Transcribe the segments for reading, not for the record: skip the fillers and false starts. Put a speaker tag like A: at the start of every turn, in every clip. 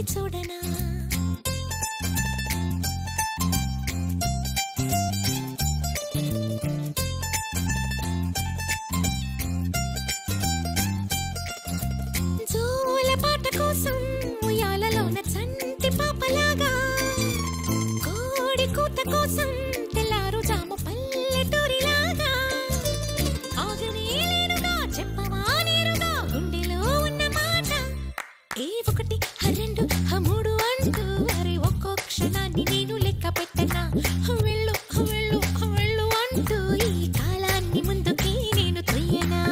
A: పెట్టి చూడనా జోల పాట కోసం ఉయ్యాలలోన చంటి పాపలాగా కోడి కూత కోసం తెల్లారు జాము పల్లెటూరిలాగా ఆగనే లేనుగా చెప్పవా నేరుగా గుండెలో ఉన్న మాట ఏ ఒకటి రెండు మూడు అంటూ అరే ఒక్కో క్షణాన్ని నేను లెక్క పెట్టనా వెళ్ళు వెళ్ళు వెళ్ళు అంటూ ఈ కాలాన్ని ముందుకి నేను తొయ్యనా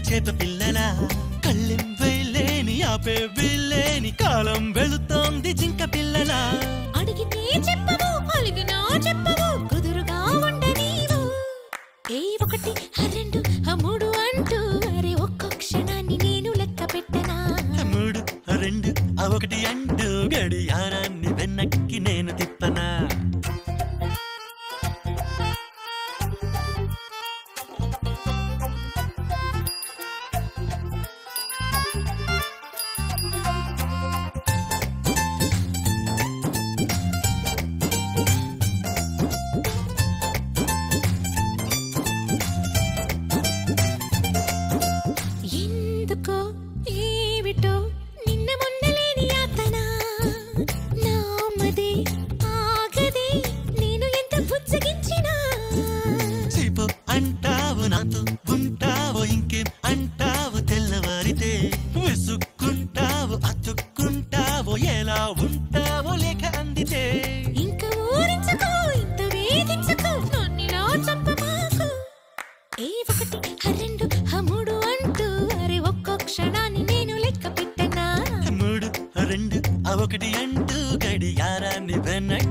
B: చేత పిల్లల కళ్ళెం వేలేని ఆపే వీలేని కాలం వెళుతోంది జింక పిల్లల
A: అడిగితే చెప్పవు అలిగినా చెప్పవు కుదురుగా ఉండనీవు ఏ ఒకటి రెండు మూడు అంటూ అరే ఒక్కో క్షణాన్ని నేను లెక్క పెట్టనా
B: మూడు రెండు ఒకటి అంటూ గడియారాన్ని వెనక్కి నేను తిప్పనా
A: ఎందుకో ఏమిటో నిన్న మొన్నలేని యాతన నామదే ఆగదే నేను ఎంత బుజ్జగించినా
B: చీపు అంటావు నాతో ఉంటావు ఇంకేం అంటావు తెల్లవారితే విసుక్కుంటావు అతుక్కుంటావు ఎలా ఉంటావు లేక అందితే
A: ఇంకా ఊరించుకో ఇంత వేధించుకో నన్నిలా చంపమాకు ఏ ఒకటి రెండు మూడు అంటూ అరే ఒక్కో క్షణాన్ని నేను లెక్క పెట్టనా
B: మూడు రెండు ఒకటి అంటూ గడియారాన్ని వెనక్కి